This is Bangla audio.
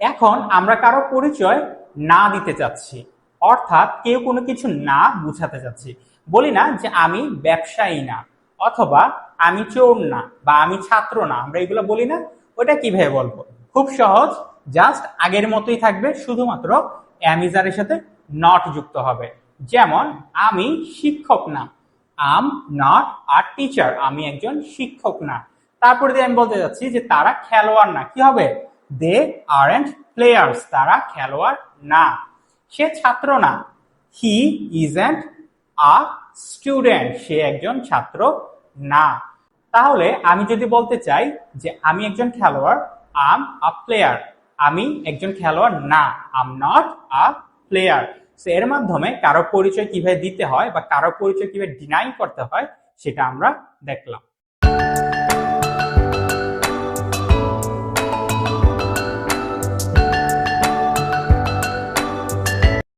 এখন আমরা কারো পরিচয় না দিতে চাচ্ছি, অর্থাৎ কেউ কোনো কিছু না বুঝাতে চাচ্ছি। বলি না যে আমি ব্যবসায়ী না, অথবা আমি চোর না, বা আমি ছাত্র না, আমরা এগুলো বলি না। ওটা কিভাবে বলবো? খুব সহজ, জাস্ট আগের মতোই থাকবে, শুধুমাত্র অ্যামিজারের সাথে নট যুক্ত হবে। যেমন আমি শিক্ষক না, আম নট আ টিচার, আমি একজন শিক্ষক না। তারপরে দিয়ে আমি বলতে যাচ্ছি যে তারা খেলোয়াড় না, কি হবে? দে আরন্ট প্লেয়ার্স, তারা খেলোয়াড় না। সে ছাত্র না, হি ইজন্ট আ স্টুডেন্ট, সে একজন ছাত্র না। তাহলে আমি যদি বলতে চাই যে আমি একজন খেলোয়াড়, আম আ প্লেয়ার, আমি একজন খেলোয়াড় না, আম নট আ প্লেয়ার। এর মাধ্যমে কারো পরিচয় কিভাবে দিতে হয় বা কারো পরিচয় কিভাবে ডিনাই করতে হয় সেটা আমরা দেখলাম।